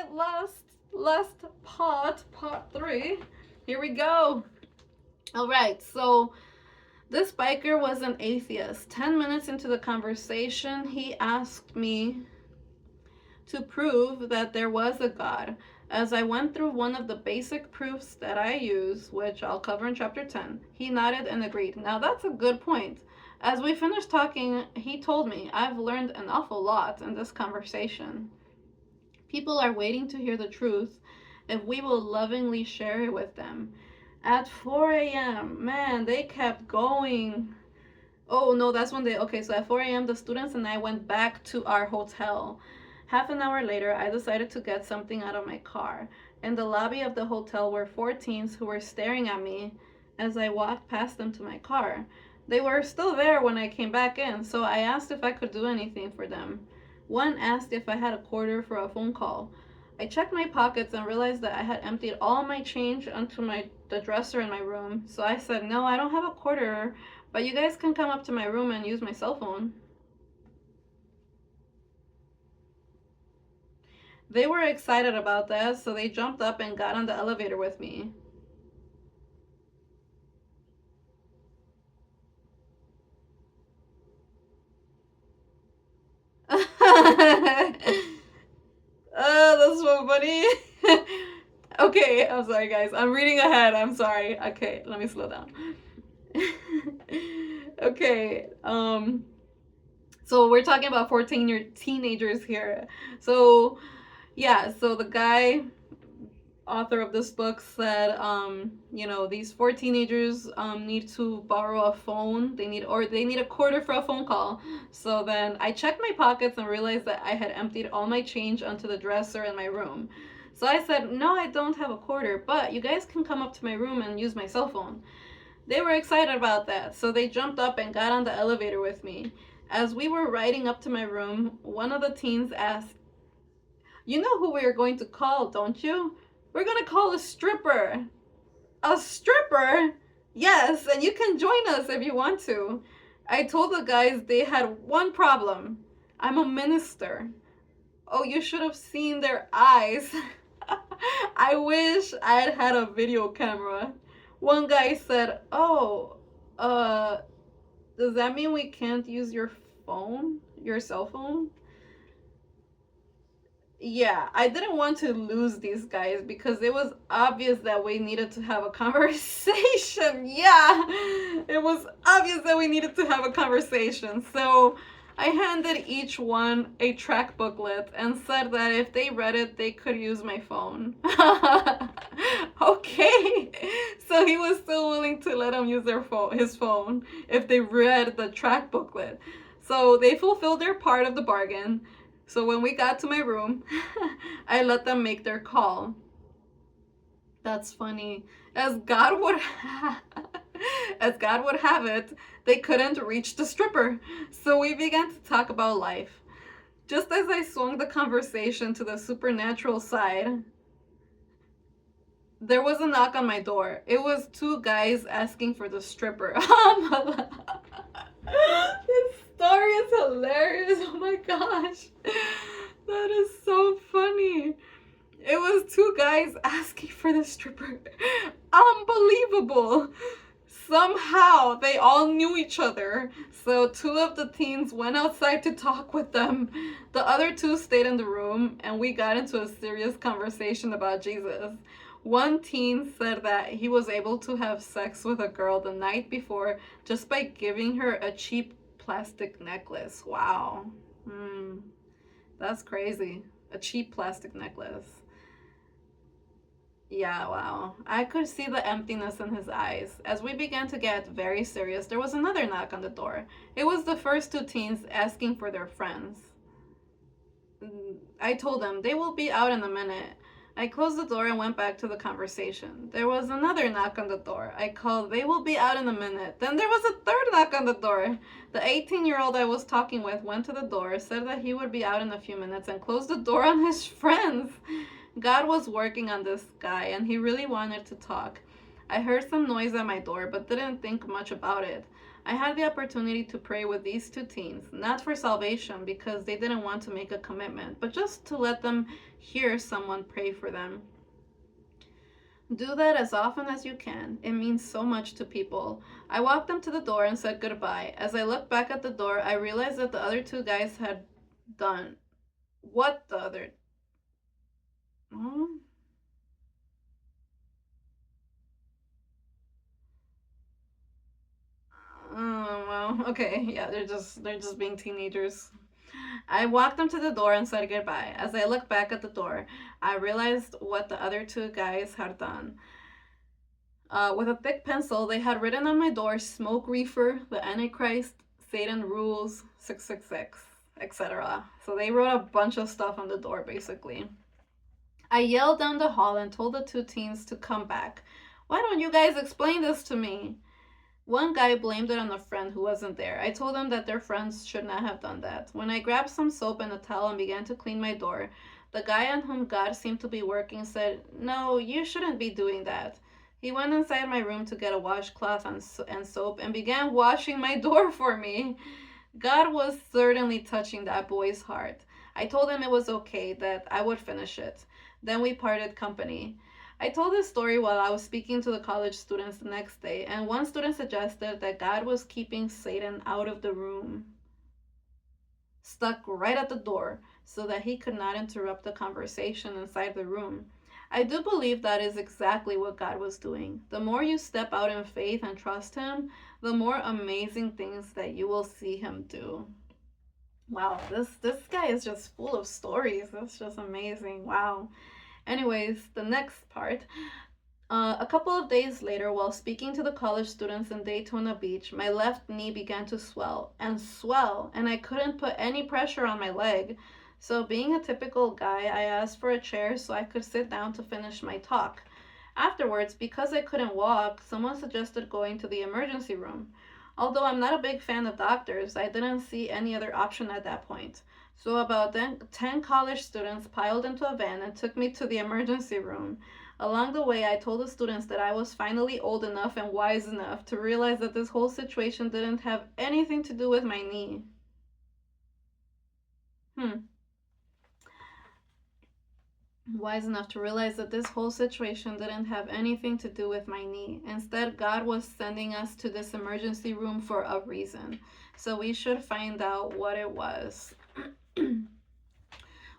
right, last part 3. Here we go. All right, so this biker was an atheist. 10 minutes into the conversation, he asked me to prove that there was a God. As I went through one of the basic proofs that I use, which I'll cover in chapter 10, he nodded and agreed. Now that's a good point. As we finished talking, he told me, I've learned an awful lot in this conversation. People are waiting to hear the truth if we will lovingly share it with them. At 4 a.m., man, they kept going. Oh, no, that's when okay, so at 4 a.m., the students and I went back to our hotel. Half an hour later, I decided to get something out of my car. In the lobby of the hotel were 4 teens who were staring at me as I walked past them to my car. They were still there when I came back in, so I asked if I could do anything for them. One asked if I had a quarter for a phone call. I checked my pockets and realized that I had emptied all my change onto the dresser in my room. So I said, no, I don't have a quarter, but you guys can come up to my room and use my cell phone. They were excited about that, so they jumped up and got on the elevator with me. That's so funny. Okay, I'm sorry, guys. I'm reading ahead. I'm sorry. Okay, let me slow down. Okay, so we're talking about 14-year teenagers here. So, yeah, so the guy author of this book said, these 4 teenagers need to borrow a phone. They need a quarter for a phone call. So then I checked my pockets and realized that I had emptied all my change onto the dresser in my room. So I said, no, I don't have a quarter, but you guys can come up to my room and use my cell phone. They were excited about that, so they jumped up and got on the elevator with me. As we were riding up to my room, one of the teens asked, you know who we are going to call, don't you? We're gonna call a stripper. A stripper? Yes, and you can join us if you want to. I told the guys they had one problem. I'm a minister. Oh, you should have seen their eyes. I wish I had had a video camera. One guy said, oh, does that mean we can't use your phone? Your cell phone? Yeah, I didn't want to lose these guys because it was obvious that we needed to have a conversation. Yeah, it was obvious that we needed to have a conversation. So I handed each one a track booklet and said that if they read it, they could use my phone. Okay, so he was still willing to let them use his phone if they read the track booklet. So they fulfilled their part of the bargain. So when we got to my room, I let them make their call. That's funny. As God would have it, they couldn't reach the stripper. So we began to talk about life. Just as I swung the conversation to the supernatural side, there was a knock on my door. It was 2 guys asking for the stripper. This story is hilarious. Oh my gosh. That is so funny. It was 2 guys asking for the stripper. Unbelievable. Somehow they all knew each other. So 2 of the teens went outside to talk with them. The other 2 stayed in the room and we got into a serious conversation about Jesus. One teen said that he was able to have sex with a girl the night before just by giving her a cheap plastic necklace. Wow. That's crazy. A cheap plastic necklace. Yeah, wow. I could see the emptiness in his eyes. As we began to get very serious, there was another knock on the door. It was the first 2 teens asking for their friends. I told them they will be out in a minute. I closed the door and went back to the conversation. There was another knock on the door. I called, they will be out in a minute. Then there was a 3rd knock on the door. The 18-year-old I was talking with went to the door, said that he would be out in a few minutes, and closed the door on his friends. God was working on this guy, and he really wanted to talk. I heard some noise at my door, but didn't think much about it. I had the opportunity to pray with these two teens, not for salvation because they didn't want to make a commitment, but just to let them hear someone pray for them. Do that as often as you can. It means so much to people. I walked them to the door and said goodbye. As I looked back at the door, I realized that the other two guys had done. What the other? Oh. Oh, well, okay, yeah, they're just being teenagers. I walked them to the door and said goodbye. As I looked back at the door, I realized what the other two guys had done. With a thick pencil, they had written on my door, "Smoke reefer, the Antichrist, Satan rules, 666, etc." So they wrote a bunch of stuff on the door, basically. I yelled down the hall and told the two teens to come back. "Why don't you guys explain this to me?" One guy blamed it on a friend who wasn't there. I told them that their friends should not have done that. When I grabbed some soap and a towel and began to clean my door, the guy on whom God seemed to be working said, "No, you shouldn't be doing that." He went inside my room to get a washcloth and soap and began washing my door for me. God was certainly touching that boy's heart. I told him it was okay, that I would finish it. Then we parted company. I told this story while I was speaking to the college students the next day, and one student suggested that God was keeping Satan out of the room, stuck right at the door, so that he could not interrupt the conversation inside the room. I do believe that is exactly what God was doing. The more you step out in faith and trust Him, the more amazing things that you will see Him do. Wow, this guy is just full of stories. That's just amazing. Wow. Anyways, the next part. A couple of days later, while speaking to the college students in Daytona Beach, my left knee began to swell, and I couldn't put any pressure on my leg. So, being a typical guy, I asked for a chair so I could sit down to finish my talk. Afterwards, because I couldn't walk, someone suggested going to the emergency room. Although I'm not a big fan of doctors, I didn't see any other option at that point. So, about 10 college students piled into a van and took me to the emergency room. Along the way, I told the students that I was finally old enough and wise enough to realize that this whole situation didn't have anything to do with my knee. Hmm. Wise enough to realize that this whole situation didn't have anything to do with my knee. Instead, God was sending us to this emergency room for a reason. So we should find out what it was.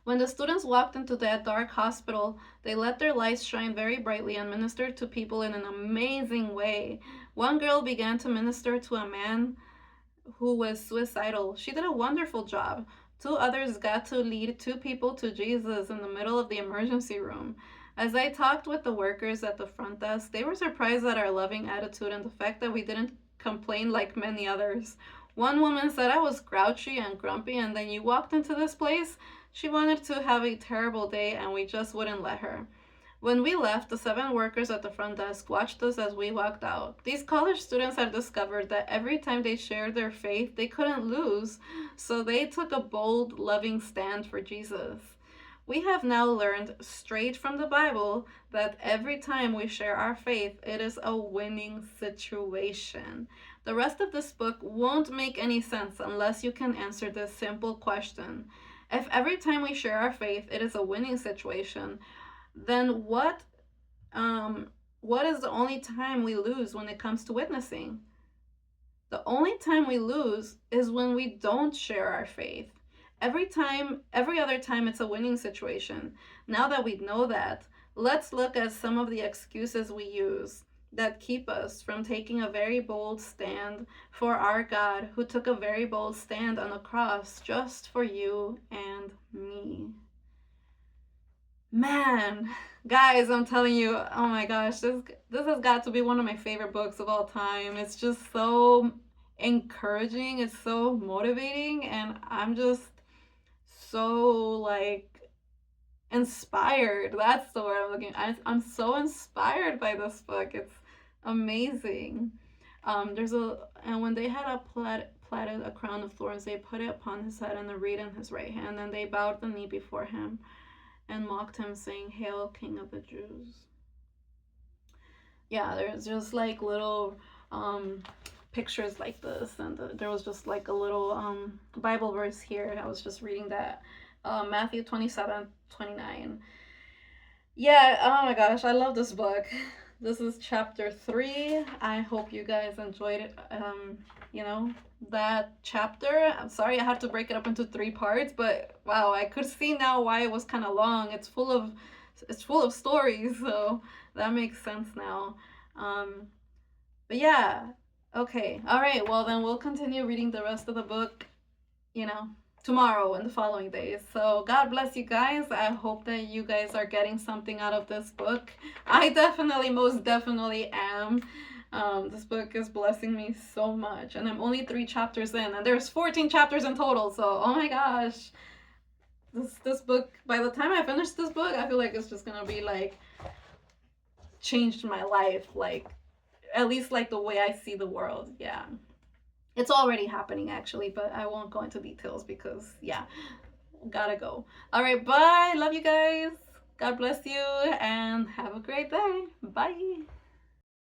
When the students walked into that dark hospital, they let their lights shine very brightly and ministered to people in an amazing way. One girl began to minister to a man who was suicidal. She did a wonderful job. Two others got to lead two people to Jesus in the middle of the emergency room. As I talked with the workers at the front desk, they were surprised at our loving attitude and the fact that we didn't complain like many others. One woman said I was grouchy and grumpy, and then you walked into this place. She wanted to have a terrible day, and we just wouldn't let her. When we left, the 7 workers at the front desk watched us as we walked out. These college students had discovered that every time they shared their faith, they couldn't lose, so they took a bold, loving stand for Jesus. We have now learned straight from the Bible that every time we share our faith, it is a winning situation. The rest of this book won't make any sense unless you can answer this simple question. If every time we share our faith, it is a winning situation, then what is the only time we lose when it comes to witnessing? The only time we lose is when we don't share our faith. Every other time it's a winning situation. Now that we know that, let's look at some of the excuses we use that keep us from taking a very bold stand for our God, who took a very bold stand on the cross just for you and me. Man, guys, I'm telling you, oh my gosh, this has got to be one of my favorite books of all time. It's just so encouraging, it's so motivating, and I'm just so like inspired. That's the word I'm looking at. I'm so inspired by this book. It's amazing. And when they had plaited a crown of thorns, they put it upon his head and a reed in his right hand, and they bowed the knee before him and mocked him, saying, "Hail, King of the Jews." Yeah, there's just like little pictures like this, and there was just like a little Bible verse here. I was just reading that, Matthew 27:29. Yeah, oh my gosh, I love this book. This is chapter 3. I hope you guys enjoyed it. You know, that chapter. I'm sorry I had to break it up into 3 parts, but wow, I could see now why it was kind of long. It's full of stories, so that makes sense now. But yeah, okay. All right, well then we'll continue reading the rest of the book, you know, tomorrow and the following days. So God bless you guys. I hope that you guys are getting something out of this book. I definitely, most definitely am. This book is blessing me so much, and I'm only 3 chapters in, and there's 14 chapters in total. So oh my gosh, this book. By the time I finish this book, I feel like it's just gonna be like changed my life, like at least like the way I see the world. Yeah. It's already happening actually, but I won't go into details because, yeah, gotta go. All right, bye. Love you guys. God bless you and have a great day. Bye.